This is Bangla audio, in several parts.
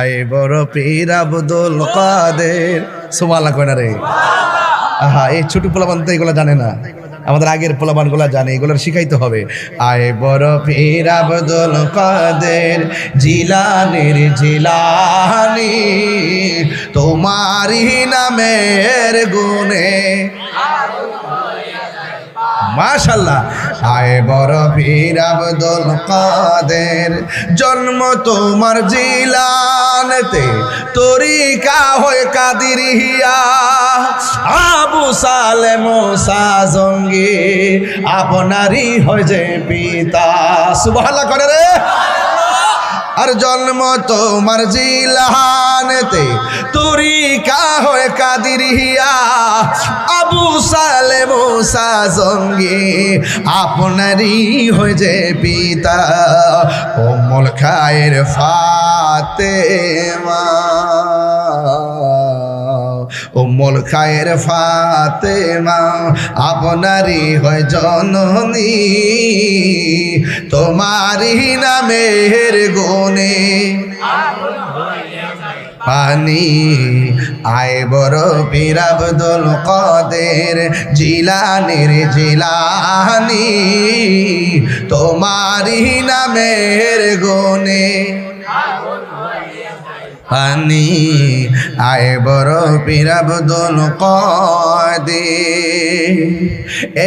আয় বড় পীর আব্দুল কাদের। সুবহানাল্লাহ কয় না রে? আহা, এই ছোট পোলাপান তো এগুলো জানে না, আমাদের আগের পোলাপান গুলা জানে, এগুলো শিখাইতে হবে। আয় বড় পীর আব্দুল কাদের জিলানির জিলানি, তোমারই নামের গুণে। মাশাআল্লাহ। আয় বড় পীর আব্দুল কাদের, জন্ম তোমার জিলানতে, তরিকা হয় কাদিরিয়া। আবু সালে মুসা জঙ্গি, আপনারই হয় যে পিতা। সুবহানাল্লাহ করে রে। আর জন্ম তোমার জিলানেতে, তরিকা হয় কাদিরিয়া। আবু সালে মুসা জঙ্গি, আপনারই হয় যে পিতা। উম্মুল খায়ের ফাতেমা, উম্মুল খায়ের ফাতেমা, আপনারই হয় জননী, তোমারই নামের গুণে পানি। আয় বড় পীর আব্দুল কাদের জিলানির জিলানি, তোমারই নামের গুণে পানি। আয় বড় পীর আব্দুল কাদের।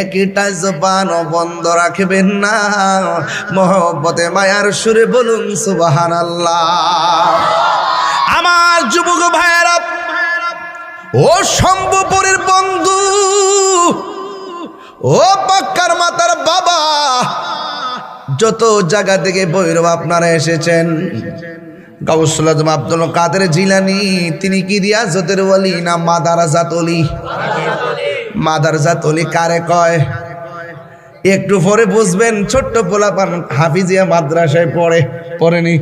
একটা জবান বন্ধ রাখবেন না, মহব্বতে মায়ার সুরে বলুন সুবহানাল্লাহ। আমার যুবক ভাইয়েরা, ও শম্ভুপুরের বন্ধু, ও পাক্কার মাতার বাবা, যত জায়গা থেকে ভৈরব আপনারা এসেছেন, গাউসুল আজম আব্দুল কাদের জিলানী তিনি কি রিয়াজতের ওলি না মাদারাজাত ওলি? মাদারাজাত ওলি কারে কয় একটু পরে বুঝবেন। ছোট্ট পোলাপান হাফিজিয়া মাদ্রাসায় পড়েনি?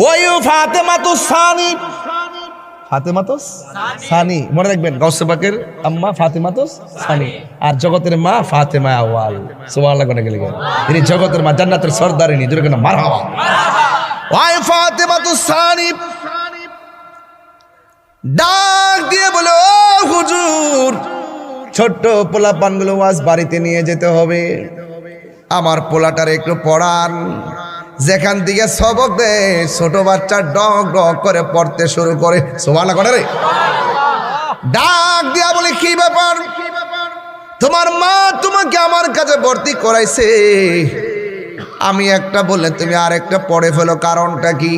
ওই ফাতেমাতুস সানি, ফাতেমাতুস সানি মনে রাখবেন, গাউস পাকের আম্মা ফাতেমাতুস সানি, আর জগতের মা ফাতেমা আওয়াল। সুবহানাল্লাহ কোনে গেলে তিনি জগতের মা, জান্নাতের সরদারিনী। জোরে কেন মারহাবা। ওই ফাতেমাতুস সানি ডাক দিয়ে বলে, ও হুজুর, ছোট্ট পোলাপানগুলো ওয়াজ বাড়িতে নিয়ে যেতে হবে, আমার পোলাটার একটু পড়ান। যেখান থেকে সবক দেয়, ছোট বাচ্চা ডক ডক করে পড়তে শুরু করে। সুবহানাল্লাহ করে রে। ডাক দিয়া বলে, কি ব্যাপার? তোমার মা তোমাকে আমার কাছে ভর্তি করাইছে, আমি একটা বললে তুমি আরেকটা পড়ে ফেলো, কারণটা কি?